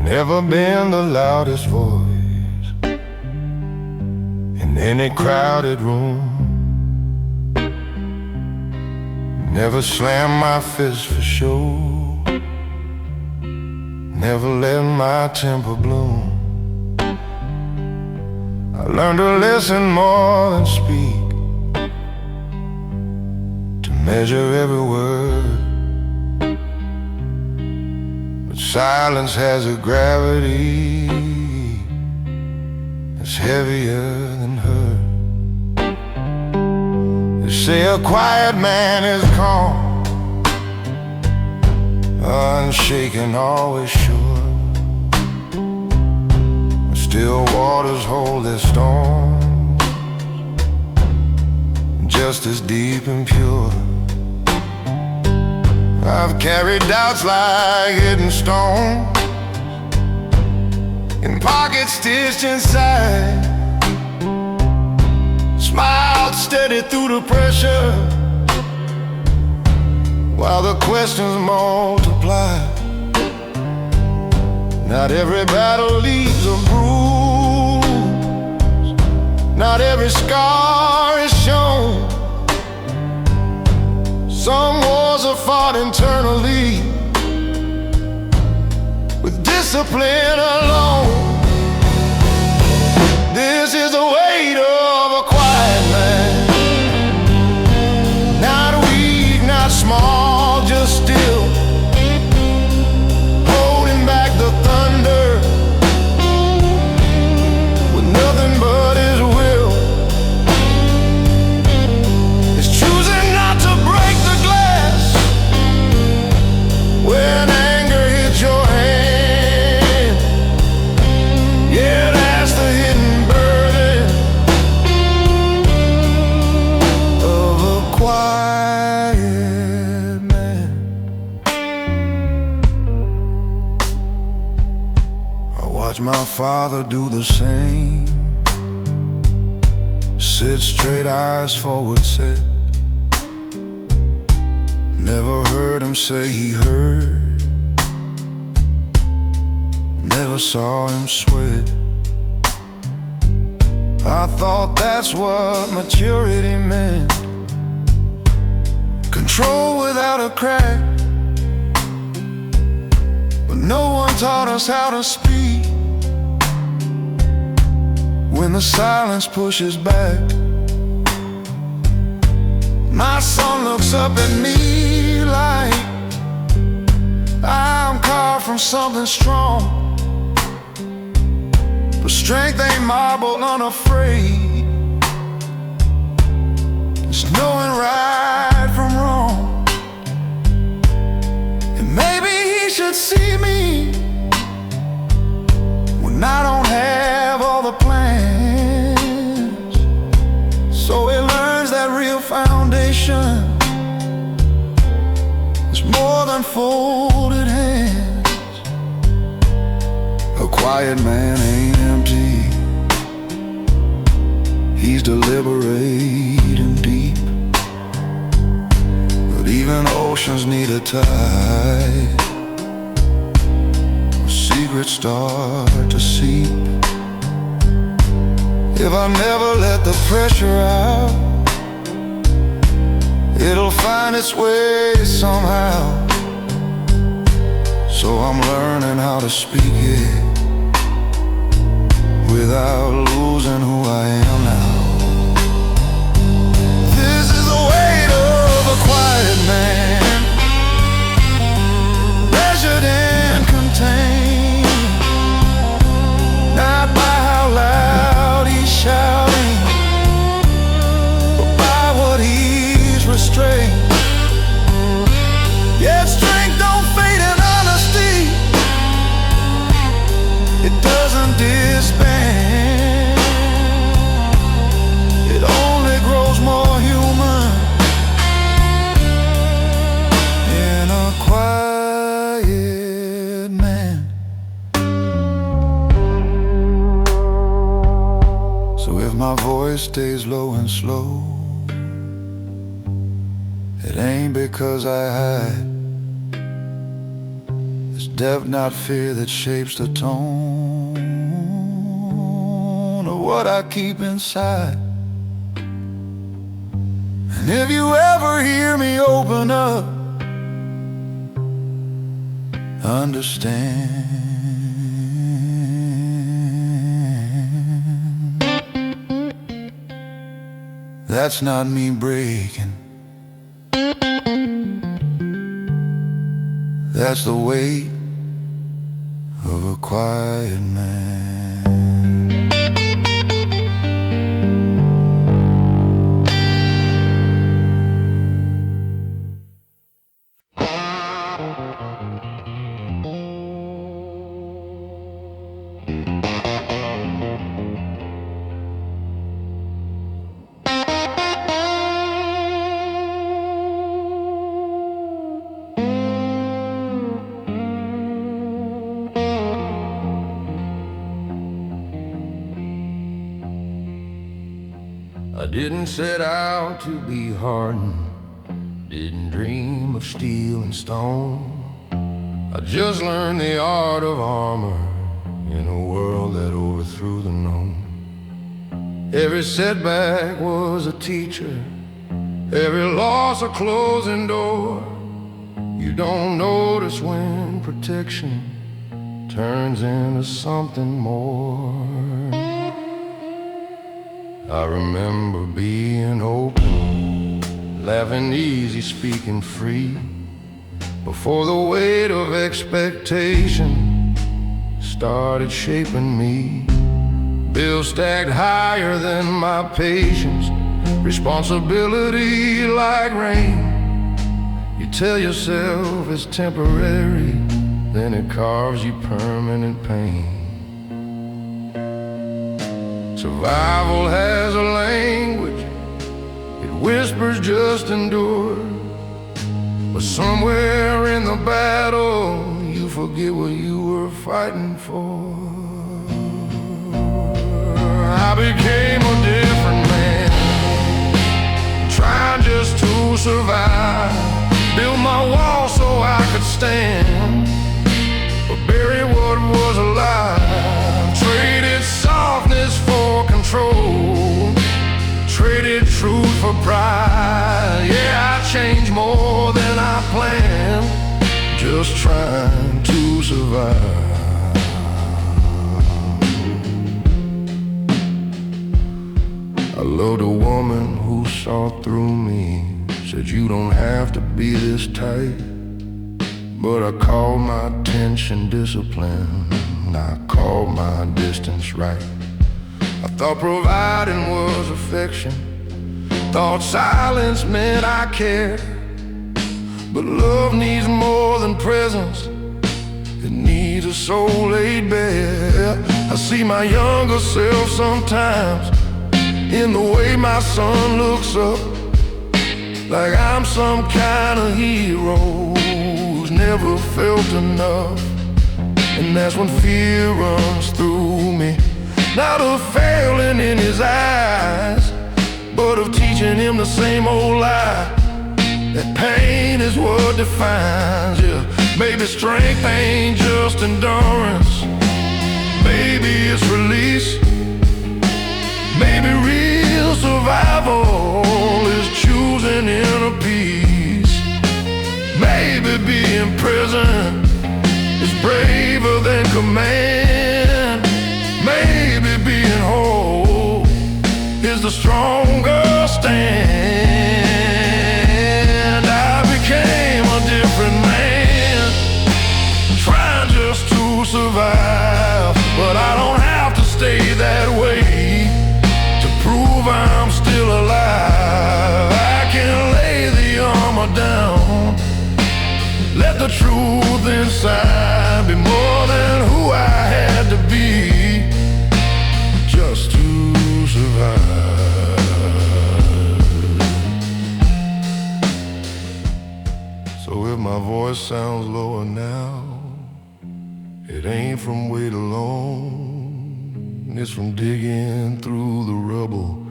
Never been the loudest voice in any crowded room. Never slammed my fist for show. Never let my temper bloom. I learned to listen more than speak, to measure every word. But silence has a gravity that's heavier than hurt. They say a quiet man is calm, unshaken, always sure. But still waters hold their storms, just as deep and pure. I've carried doubts like hidden stones in pockets stitched inside, smiled steady through the pressure while the questions multiply. Not every battle leaves a bruise, not every scar is shown. Some wars are fought internally, with discipline alone. This is the weight of a quiet man, not weak, not small, just still, holding back the thunder with nothing but his will. It's choosing not to break the glass when anger hits your hand. Yeah, that's the hidden burden of a quiet man. I watch my father do the same, sit straight, eyes forward set. Never heard him say he heard, never saw him sweat. I thought that's what maturity meant, control without a crack. But no one taught us how to speak when the silence pushes back. My son looks up at me like I'm carved from something strong. But strength ain't marble, unafraid. It's knowing right from wrong. And maybe he should see me when I don't have all the plans, so he learns that real foundation is more than folded hands. A quiet man ain't empty, he's deliberate and deep. But even oceans need a tide, secrets start to seep. If I never let the pressure out, it'll find its way somehow. So I'm learning how to speak it without losing who I am now. This is the weight of a quiet man, measured and contained, not by how loud he's shouting, but by what he's restrained. Yet strength don't fade in honesty, it doesn't disband, it only grows more human in a quiet man. So if my voice stays low and slow, it ain't because I hide, it's depth, not fear, that shapes the tone of what I keep inside. And if you ever hear me open up, understand that's not me breaking. That's the weight of a quiet man. I didn't set out to be hardened, didn't dream of steel and stone. I just learned the art of armor in a world that overthrew the known. Every setback was a teacher, every loss a closing door. You don't notice when protection turns into something more. I remember being open, laughing easy, speaking free, before the weight of expectation started shaping me. Bills stacked higher than my patience, responsibility like rain. You tell yourself it's temporary, then it carves you permanent pain. Survival has a language, it whispers just endure. But somewhere in the battle, you forget what you were fighting for. I became a different man, trying just to survive. Built my wall so I could stand, but bury what was alive. Traded softness for control, traded truth for pride. Yeah, I changed more than I planned, just trying to survive. I loved a woman who saw through me, said you don't have to be this tight. But I called my attention discipline, I called my distance right. I thought providing was affection, thought silence meant I cared. But love needs more than presence, it needs a soul laid bare. I see my younger self sometimes in the way my son looks up, like I'm some kind of hero who's never felt enough. And that's when fear runs through me, not of failing in his eyes, but of teaching him the same old lie, that pain is what defines you. Maybe strength ain't just endurance, maybe it's release. Maybe real survival is choosing inner peace. Maybe being present is braver than command. Maybe being whole is the stronger stand. I became a different man, trying just to survive. But I don't have to stay that way to prove I'm still alive. I can lay the armor down, let the truth inside be more than who I had to be just to survive. So if my voice sounds lower now, it ain't from weight alone, it's from digging through the rubble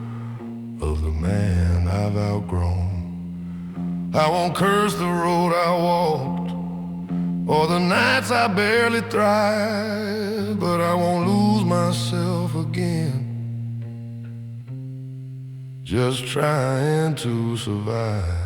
of the man I've outgrown. I won't curse the road I walked, or the nights I barely thrive, but I won't lose myself again, just trying to survive.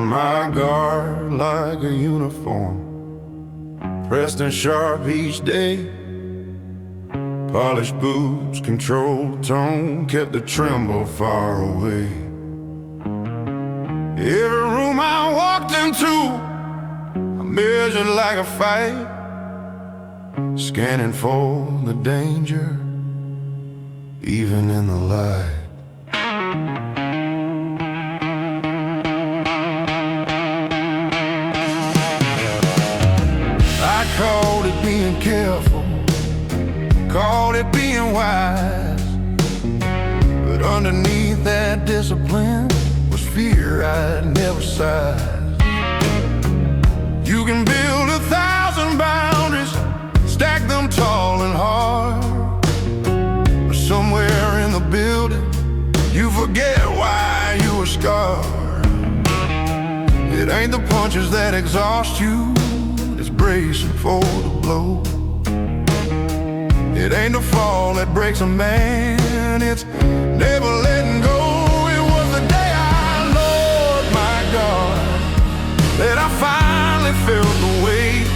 My guard like a uniform, pressed and sharp each day. Polished boots, controlled tone, kept the tremble far away. Every room I walked into, I measured like a fight, scanning for the danger, even in the light. I called it being careful, called it being wise, but underneath that discipline was fear I'd never sized. You can build 1,000 boundaries, stack them tall and hard, but somewhere in the building you forget why you were scarred. It ain't the punches that exhaust you, it's bracing for the blow. It ain't the fall that breaks a man, it's never letting go. It was the day I lowered my guard that I finally felt the weight,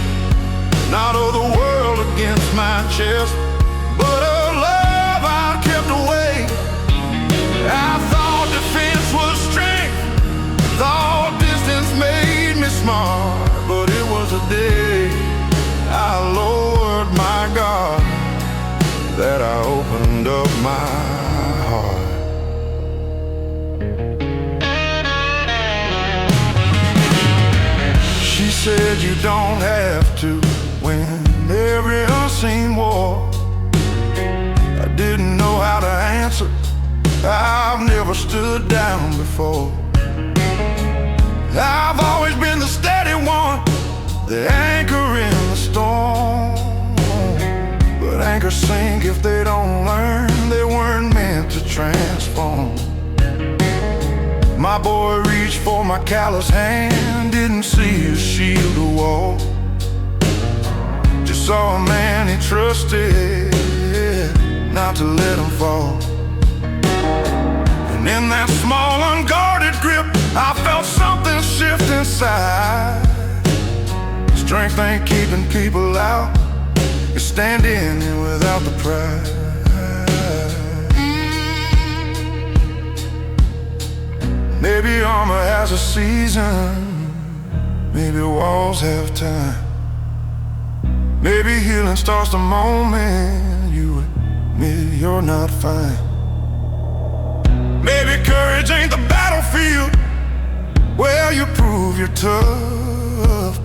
not of the world against my chest, but of love I kept away. I thought defense was strength, thought distance made me smart, but it was a day I lowered my guard that I opened up my heart. She said you don't have to win every unseen war. I didn't know how to answer, I've never stood down before. I've always been the steady one, the anchor in the storm. But anchors sink if they don't learn, they weren't meant to transform. My boy reached for my callous hand, didn't see a shield or wall, just saw a man he trusted, not to let him fall. And in that small unguarded grip, I felt something shift inside. Strength ain't keeping people out, it's standing in without the pride. Maybe armor has a season, maybe walls have time, maybe healing starts the moment you admit you're not fine. Maybe courage ain't the battlefield where you prove you're tough.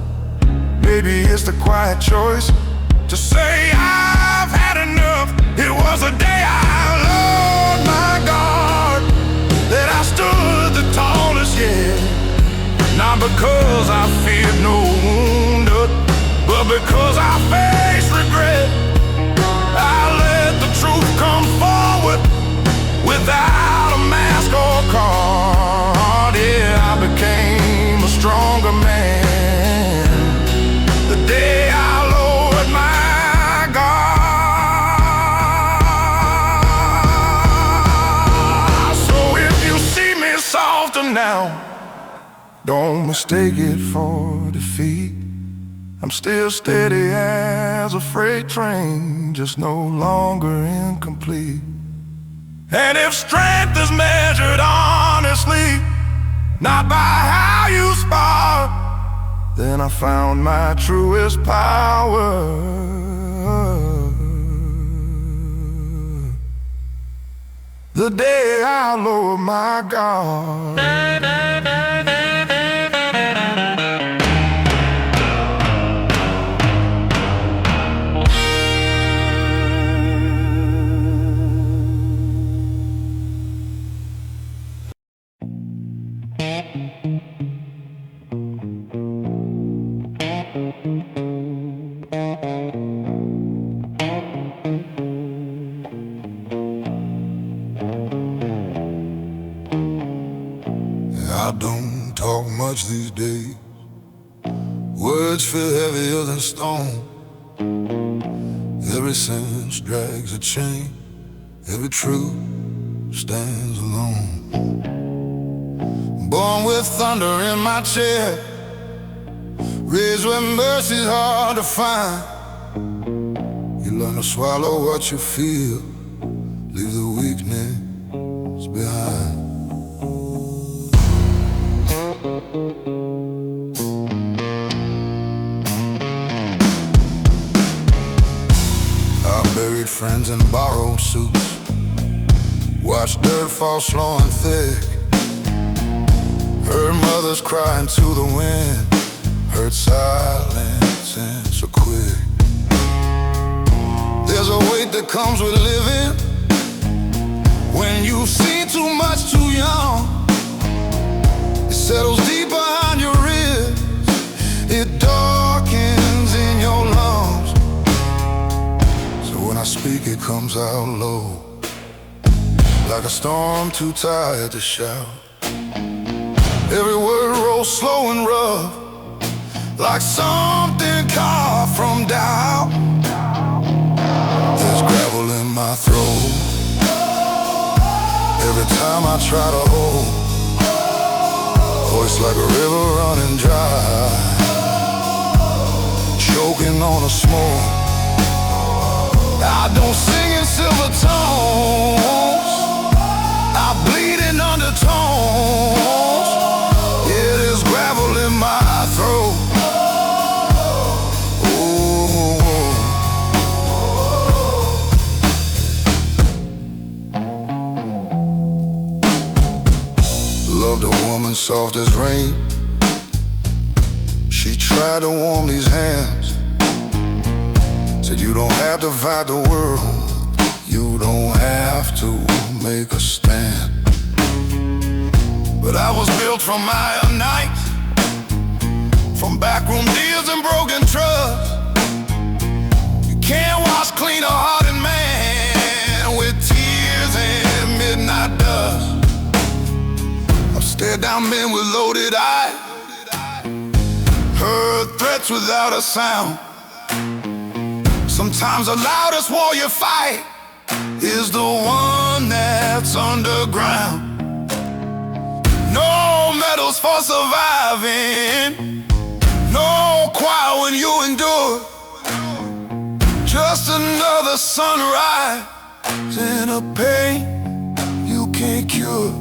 Maybe it's the quiet choice to say I've had enough. It was a day I lowered my guard, that I stood the tallest yet. Not because I feared no wounded, but because I faced regret. I let the truth come forward without a mask or card. Yeah, I became a stronger man the day I. turning now. Don't mistake it for defeat. I'm still steady as a freight train, just no longer incomplete. And if strength is measured honestly, not by how you spar, then I found my truest power. The day I lower my guard. I don't talk much these days. Words feel heavier than stone. Every sentence drags a chain. Every truth stands alone. Born with thunder in my chest, raised where mercy's hard to find. You learn to swallow what you feel, leave the weakness behind. I buried friends in borrowed suits, watched dirt fall slow and thick, heard mothers crying to the wind, heard silence and so quick. There's a weight that comes with living when you've seen too much too young. It settles deep behind your ribs, it darkens in your lungs. So when I speak, it comes out low, like a storm too tired to shout. Every word rolls slow and rough, like something carved from doubt. There's gravel in my throat every time I try to hold. Voice like a river running dry, choking on a smoke. I don't sing in silver tones, I bleed in undertones. Yeah, there's gravel in my throat. Loved a woman soft as rain. She tried to warm these hands, said you don't have to fight the world, you don't have to make a stand. But I was built from iron nights, from backroom deals and broken trust. You can't wash clean a hardened man with tears and midnight dust. I've stared down men with loaded eyes, heard threats without a sound. Sometimes the loudest war you fight is the one that's underground. No medals for surviving, no choir when you endure, just another sunrise in a pain you can't cure.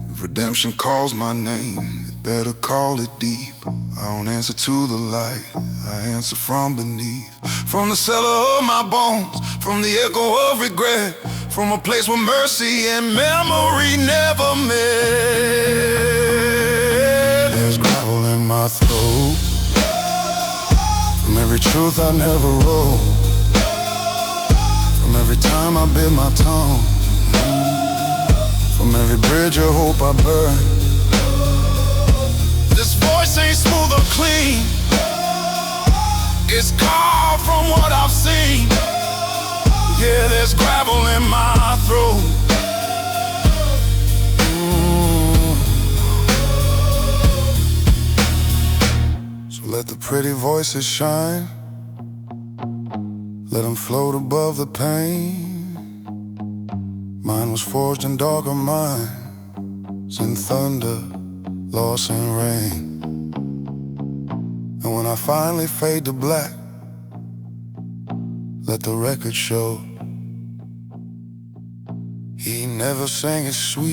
If redemption calls my name, it better call it deep. I don't answer to the light, I answer from beneath. From the cellar of my bones, from the echo of regret, from a place where mercy and memory never met. There's gravel in my throat from every truth I never wrote, from every time I bit my tongue, from every bridge of hope I burned. This voice ain't smooth or clean, it's carved from what I've seen. Yeah, there's gravel in my throat. So let the pretty voices shine, let them float above the pain. Mine was forged in darker mine, and thunder, loss and rain. And when I finally fade to black, let the record show he never sang it sweet,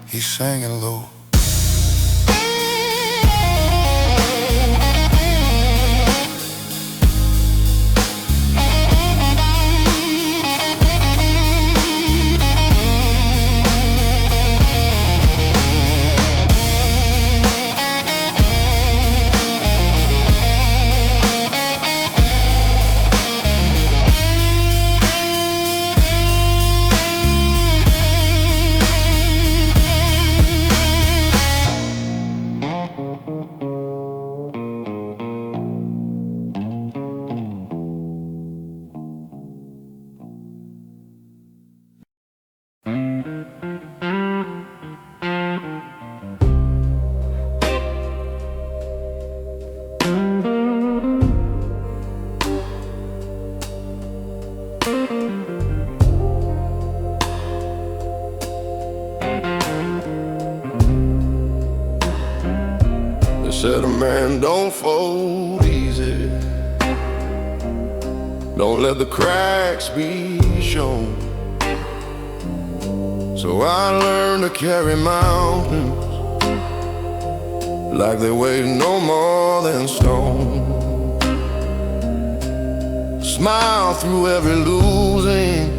he sang it low. Said a man don't fold easy, don't let the cracks be shown. So I learned to carry mountains like they weigh no more than stone. Smile through every losing,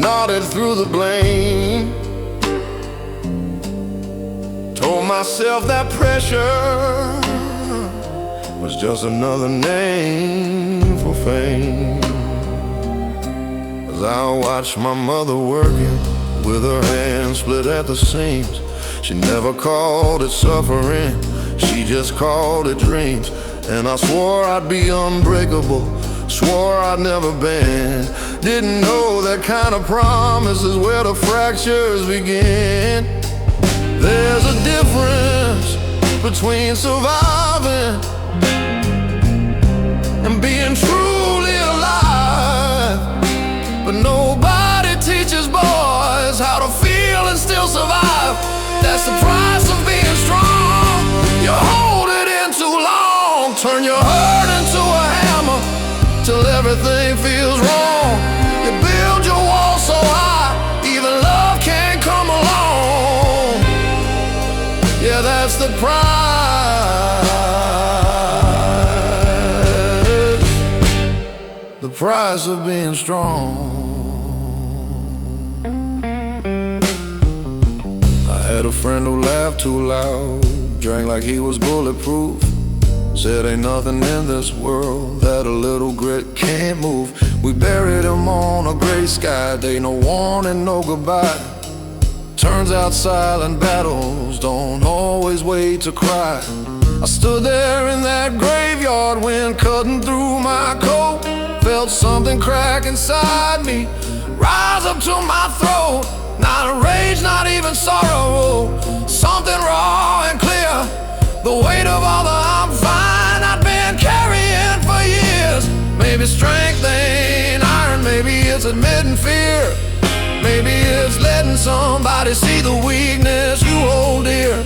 nodded through the blame. Told myself that pressure was just another name for fame. As I watched my mother working with her hands split at the seams, she never called it suffering, she just called it dreams. And I swore I'd be unbreakable, swore I'd never bend. Didn't know that kind of promise is where the fractures begin. There's a difference between surviving and being truly alive. But nobody teaches boys how to feel and still survive. That's the price of being strong. You hold it in too long, turn your hurt into a hammer till everything feels wrong. You build your wall so high, even love can't come along. Yeah, that's the price of being strong. I had a friend who laughed too loud, drank like he was bulletproof, said ain't nothing in this world that a little grit can't move. We buried him on a gray sky day, no warning, no goodbye. Turns out silent battles don't always wait to cry. I stood there in that graveyard, wind cutting through my coat. Felt something crack inside me, rise up to my throat. Not a rage, not even sorrow, something raw and clear. The weight of all the I'm fine I'd been carrying for years. Maybe strength ain't iron, maybe it's admitting fear. Maybe it's letting somebody see the weakness you hold dear.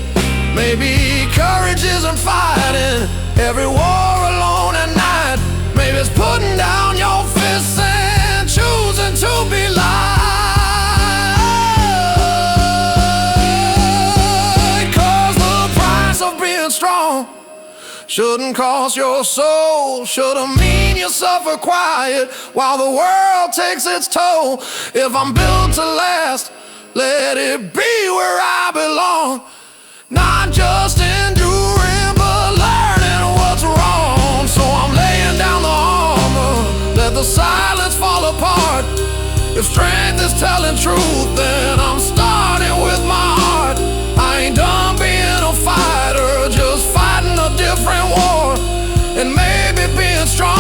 Maybe courage isn't fighting every war alone at night. Maybe it's putting down your fists and choosing to be light. 'Cause the price of being strong shouldn't cost your soul, shouldn't mean you suffer quiet while the world takes its toll. If I'm built to last, let it be where I belong. Not just enduring, but learning what's wrong. So I'm laying down the armor, let the silence fall apart. If strength is telling truth, then I'm starting with my heart. I ain't done being a fighter, just fighting a different war. And maybe being strong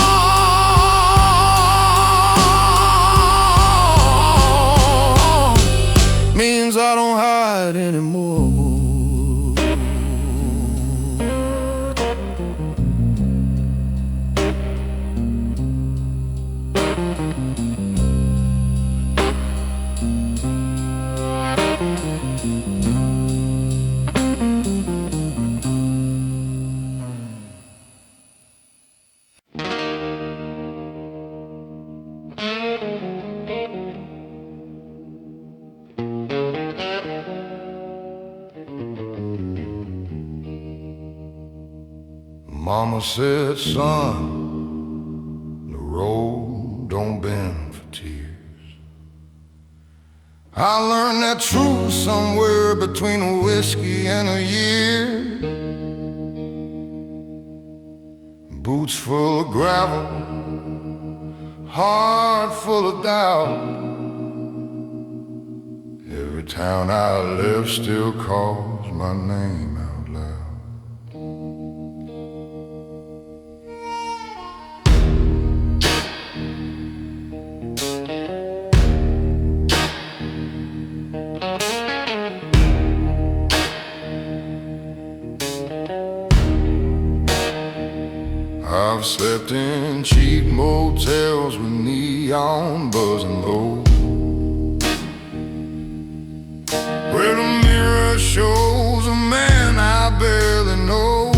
means I don't hide anymore. Mama said, son, the road don't bend for tears. I learned that truth somewhere between a whiskey and a year. Boots full of gravel, heart full of doubt. Every town I left still calls my name out loud. I've slept in cheap motels with neon buzzing low, where the mirror shows a man I barely know.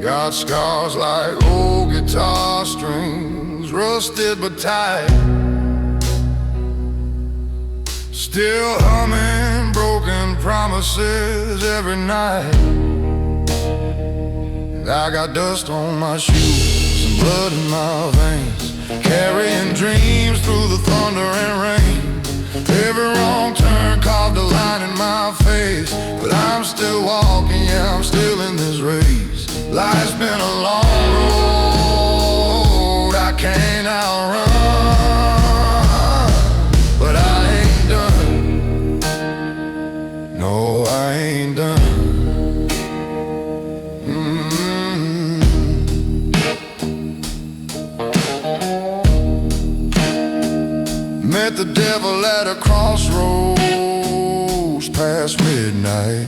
Got scars like old guitar strings, rusted but tight, still humming broken promises every night. I got dust on my shoes, some blood in my veins, carrying dreams through the thunder and rain. Every wrong turn carved a line in my face, but I'm still walking, yeah, I'm still in this race. Life's been a long road I can't outrun, but I ain't done. No, I ain't done. Met the devil at a crossroads past midnight.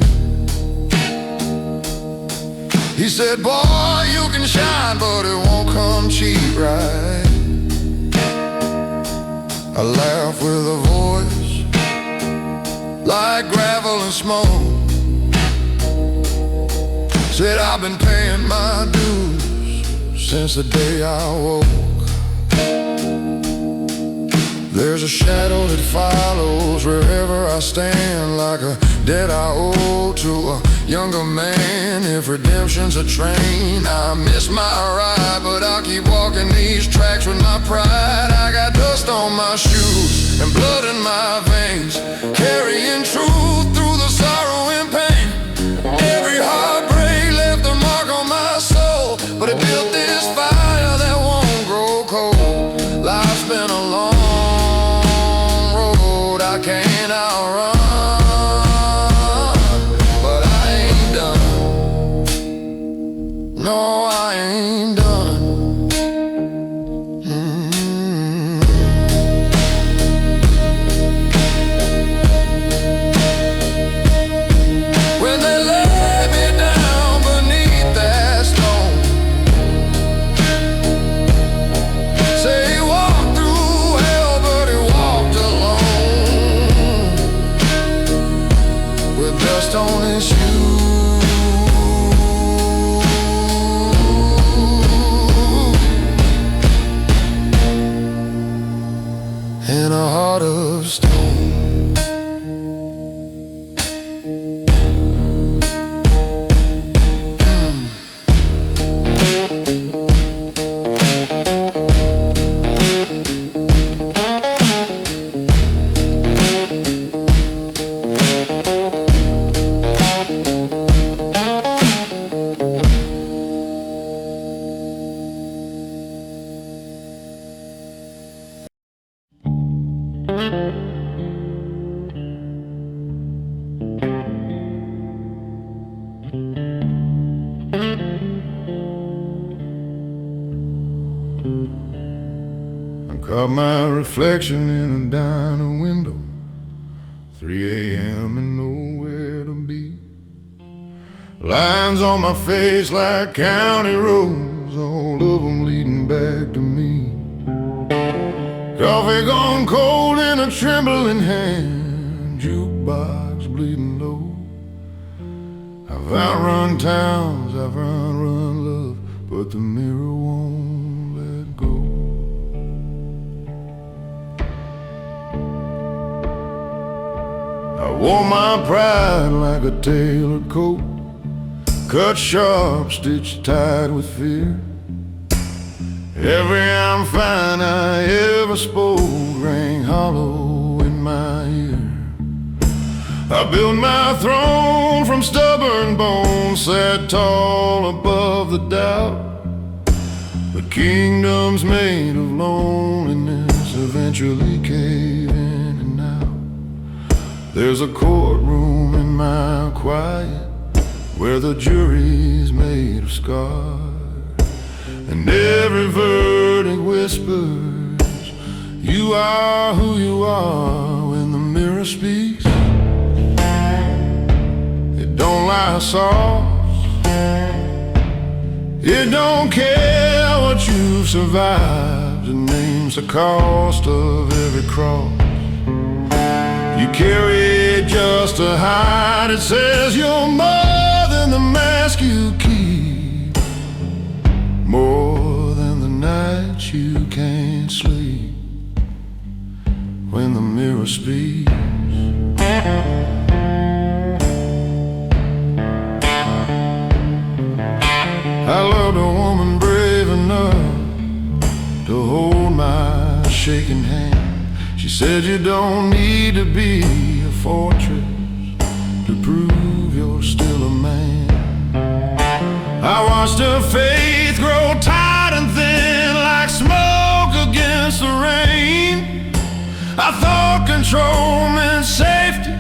He said, boy, you can shine, but it won't come cheap, right? I laughed with a voice like gravel and smoke. Said, I've been paying my dues since the day I woke. There's a shadow that follows wherever I stand, like a debt I owe to a younger man. If redemption's a train, I miss my ride, but I'll keep walking these tracks with my pride. I got dust on my shoes and blood in my veins, carrying truth through the sorrow and pain. Every heartbreak left a mark on my soul, but it built this fire that won't grow cold. Life's been a long I can't outrun, but I ain't done. No, I ain't done. When they lay me down beneath that stone, say he walked through hell, but he walked alone, dust on his shoes and a heart of stone. Caught my reflection in a diner window, 3 a.m. and nowhere to be. Lines on my face like county roads, all of them leading back to me. Coffee gone cold in a trembling hand, jukebox bleeding low. I've outrun towns, I've outrun love, but the mirror won't let go. I wore my pride like a tailored coat, cut sharp, stitched tight with fear. Every I'm fine I ever spoke rang hollow in my ear. I built my throne from stubborn bones, sat tall above the doubt. The kingdoms made of loneliness eventually cave in and out. There's a courtroom in my quiet where the jury's made of scars, and every verdict whispers, you are who you are. When the mirror speaks, it don't lie soft. It don't care what you've survived. It names the cost of every cross you carry just to hide. It says you're more than the mask you keep, more than the nights you can't sleep. When the mirror speaks, I loved a woman brave enough to hold my shaking hand. She said you don't need to be a fortress to prove you're still a man. I watched her faith grow tight and thin like smoke against the rain. I thought control meant safety,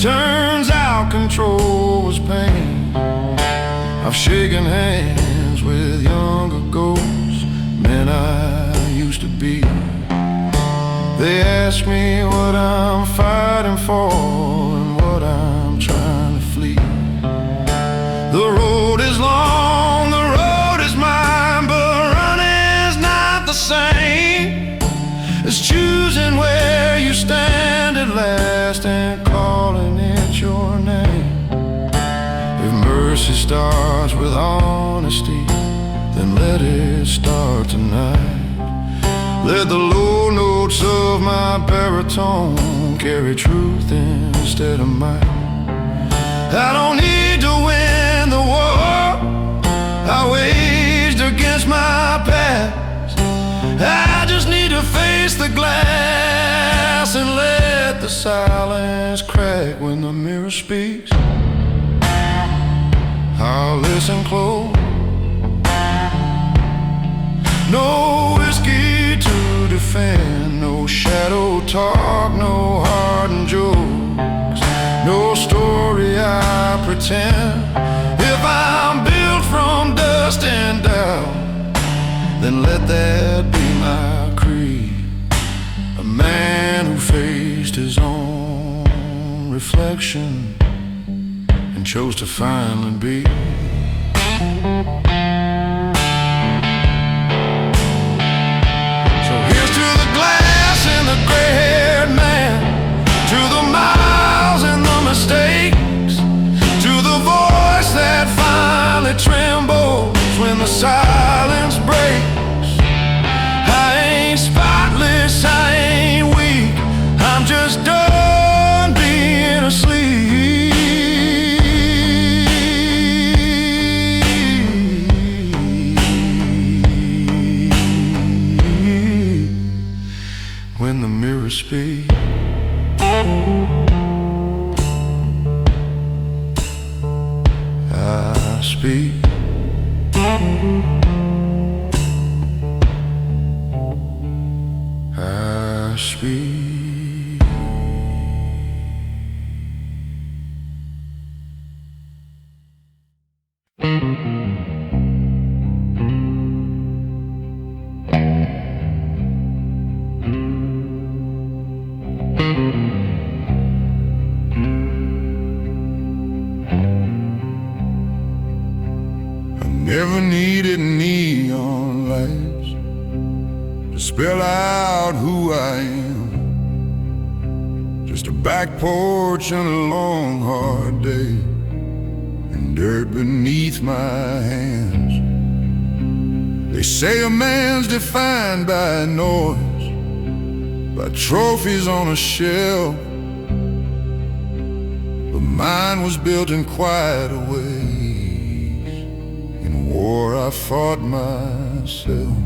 turns out control was pain. I've shaken hands with younger ghosts, men I used to be. They ask me what I'm fighting for and what I'm trying to flee. The road is long, the road is mine, but running's not the same as choosing where you stand at last and calling it your name. If mercy starts with honesty, then let it start tonight. Let the low notes of my baritone carry truth instead of might. I don't need to win the war I waged against my past. I just need to face the glass and let the silence crack. When the mirror speaks, I'll listen close. No whiskey to defend, no shadow talk, no hardened jokes, no story I pretend. If I'm built from dust and doubt, then let that be my creed. A man who faced his own reflection and chose to finally be. The gray-haired man, to the miles and the mistakes, to the voice that finally trembles when the silence breaks. I ain't spotless, I ain't weak, I'm just done being asleep. When the mirror speaks, I speak. I speak. Never needed neon lights to spell out who I am. Just a back porch and a long hard day and dirt beneath my hands. They say a man's defined by noise, by trophies on a shelf, but mine was built in quiet a way. I fought myself.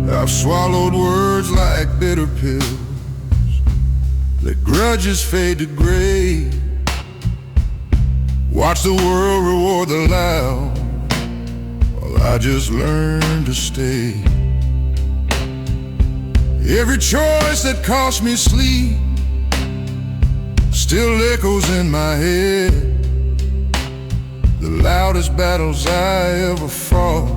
I've swallowed words like bitter pills, let grudges fade to gray. Watch the world reward the loud, while I just learned to stay. Every choice that cost me sleep still echoes in my head. The loudest battles I ever fought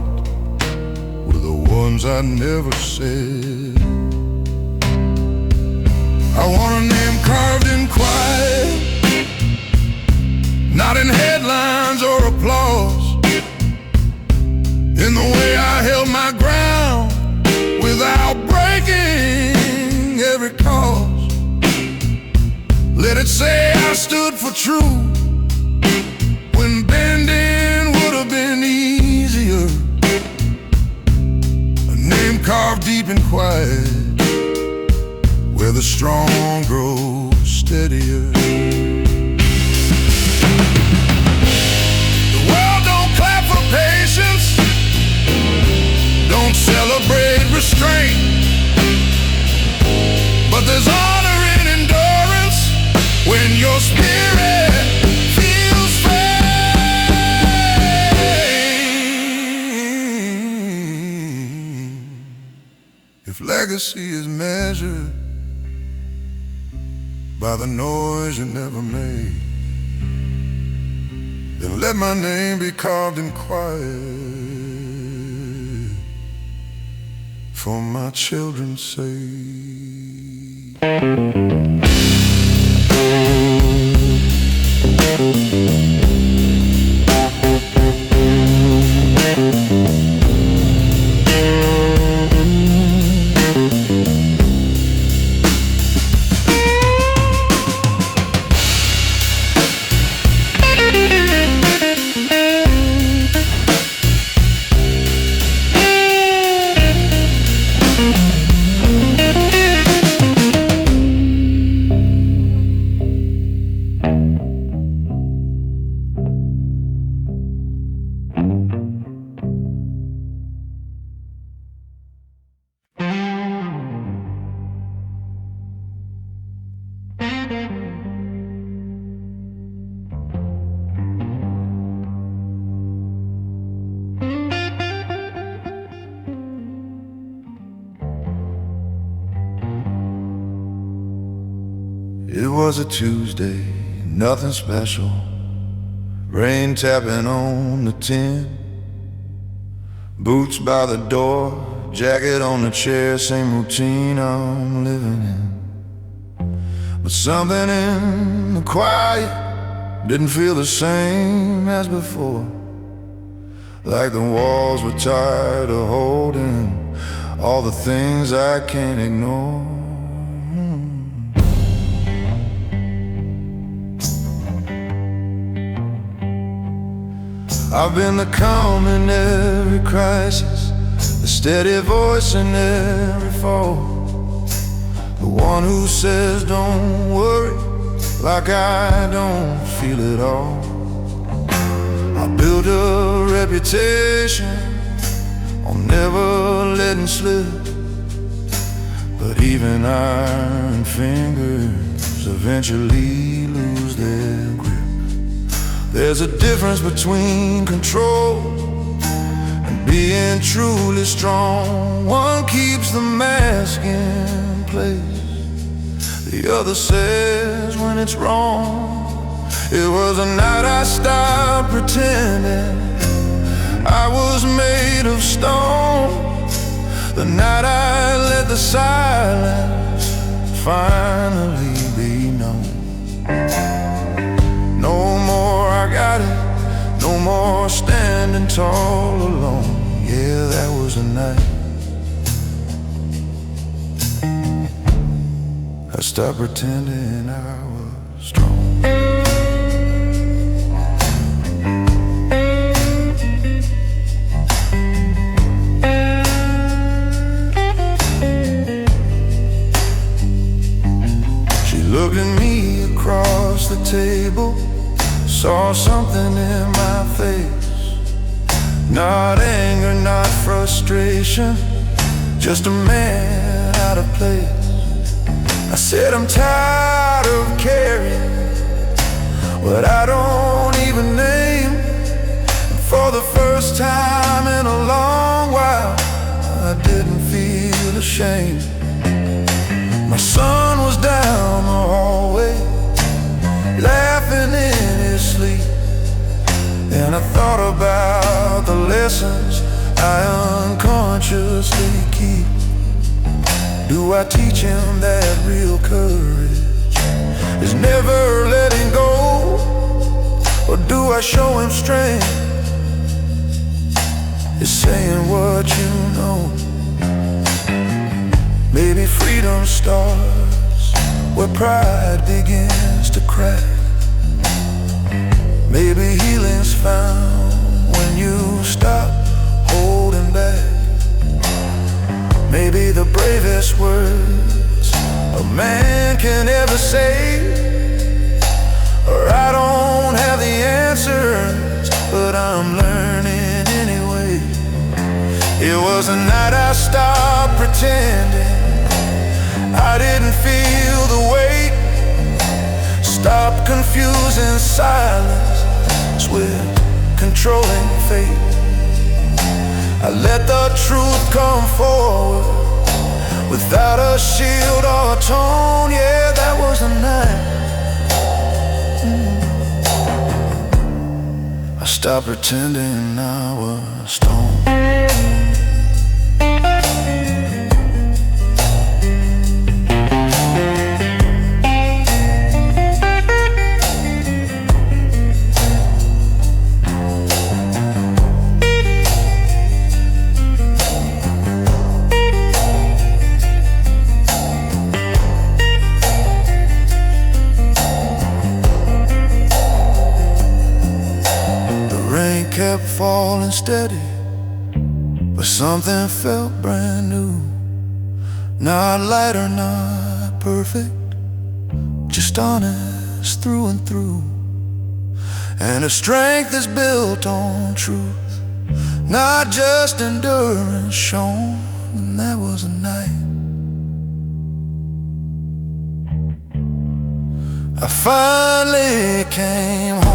were the ones I never said. I want a name carved in quiet, not in headlines or applause. In the way I held my ground without breaking every cause. Let it say I stood for truth when bending would have been easier. A name carved deep and quiet, where the strong grow steadier. The world don't clap for patience, don't celebrate restraint, but there's honor in endurance when your spirit feels faint. If legacy is measured by the noise you never made, then let my name be carved in quiet for my children's sake. It was a Tuesday, nothing special. Rain tapping on the tin, boots by the door, jacket on the chair, same routine I'm living in. But something in the quiet didn't feel the same as before, like the walls were tired of holding all the things I can't ignore. I've been the calm in every crisis, the steady voice in every fall, the one who says don't worry, like I don't feel it all. I built a reputation on never letting slip, but even iron fingers eventually lose their grip. There's a difference between control and being truly strong. One keeps the mask in place, the other says when it's wrong. It was a night I stopped pretending I was made of stone, the night I let the silence finally be known. No more I got it, no more standing tall alone. Yeah, that was a night I stopped pretending I was strong. She looked at me across the table, saw something in my face. Not anger, not frustration, just a man out of place. I said I'm tired of carrying what I don't even name. And for the first time in a long while, I didn't feel ashamed. My son was down the hallway, laughing in his sleep, and I thought about the lessons I unconsciously keep. Do I teach him that real courage is never letting go? Or do I show him strength is saying what you know? Maybe freedom starts where pride begins to crack. Maybe healing's found when you stop holding back. Maybe the bravest words a man can ever say or I don't have the answers, but I'm learning anyway. It was the night I stopped pretending I didn't feel the weight. Stop confusing silence with controlling fate. I let the truth come forward without a shield or a tone. Yeah, that was the night I stopped pretending I was stoned. Kept falling steady, but something felt brand new. Not light or not perfect, just honest through and through. And the strength is built on truth, not just endurance shown. And that was a night I finally came home.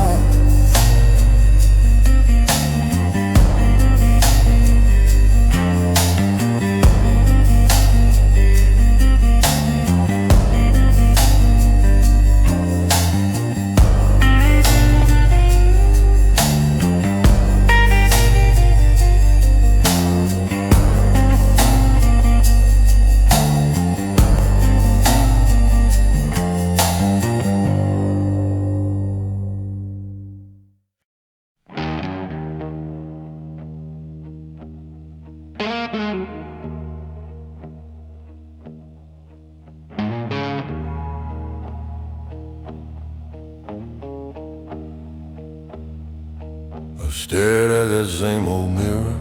Stared at that same old mirror.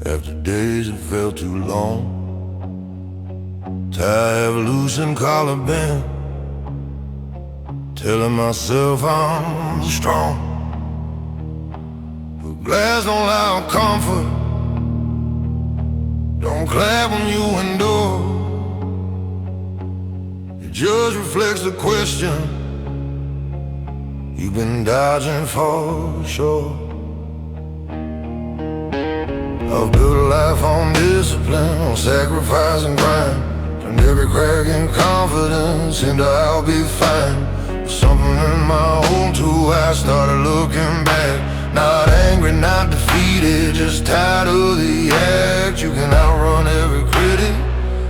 After days that felt too long, tired of losing collar band, telling myself I'm strong. But glass don't allow comfort, don't clap when you endure. It just reflects the question you've been dodging for sure. I've built a life on discipline, on sacrifice and grind. Turned every crack in confidence into I'll be fine. But something in my own too, I started looking back. Not angry, not defeated, just tired of the act. You can outrun every critic,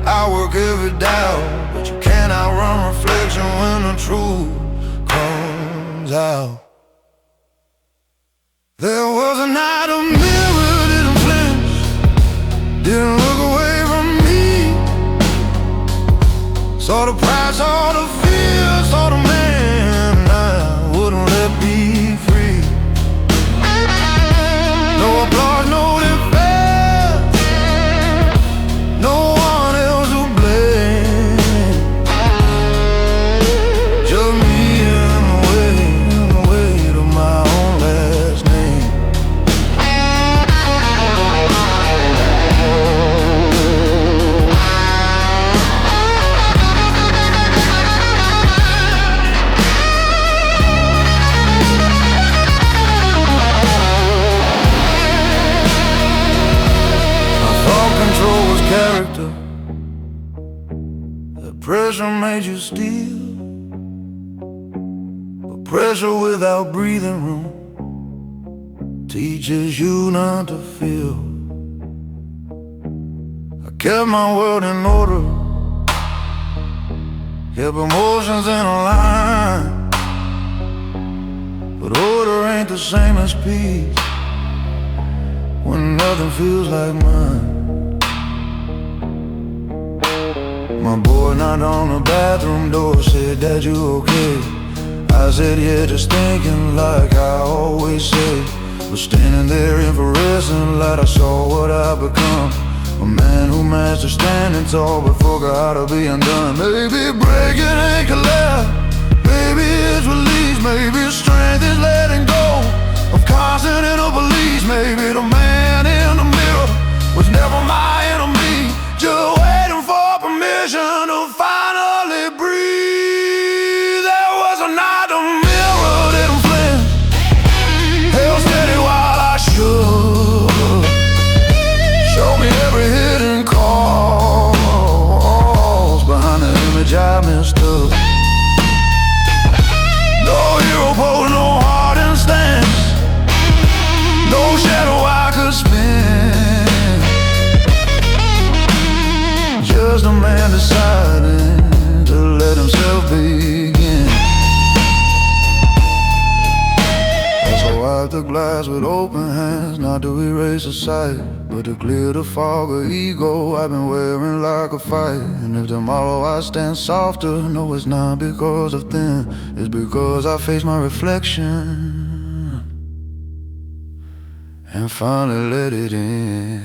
outwork every doubt, but you can't outrun reflection when the truth comes out. There was a night a mirror didn't flinch, didn't look away from me. Saw the pride, saw the fear, saw the man I wouldn't let be free. No applause, no defense, no one else to blame, just me and the way made you steal, but pressure without breathing room teaches you not to feel. I kept my world in order, kept emotions in a line, but order ain't the same as peace when nothing feels like mine. My boy knocked on the bathroom door, said, "Dad, you okay?" I said, "Yeah, just thinking like I always say." Was standing there in fluorescent light, I saw what I'd become. A man who managed to standing tall but forgot how to be undone. Maybe breaking ain't collapse, maybe it's release, maybe strength is letting go of constant inner beliefs. Maybe the man in the mirror was never my enemy, just waiting for permission to finally breathe. There was a night the mirror didn't flinch, held steady while I shook, showed me every hidden cause behind the image I mistook. No hero pose, no heart and stance, no shadow I could spin, just a man deciding to let himself begin. So I wipe the glass with open hands, not to erase the sight, but to clear the fog of ego I've been wearing like a fight. And if tomorrow I stand softer, no, it's not because of thin, it's because I face my reflection and finally let it in.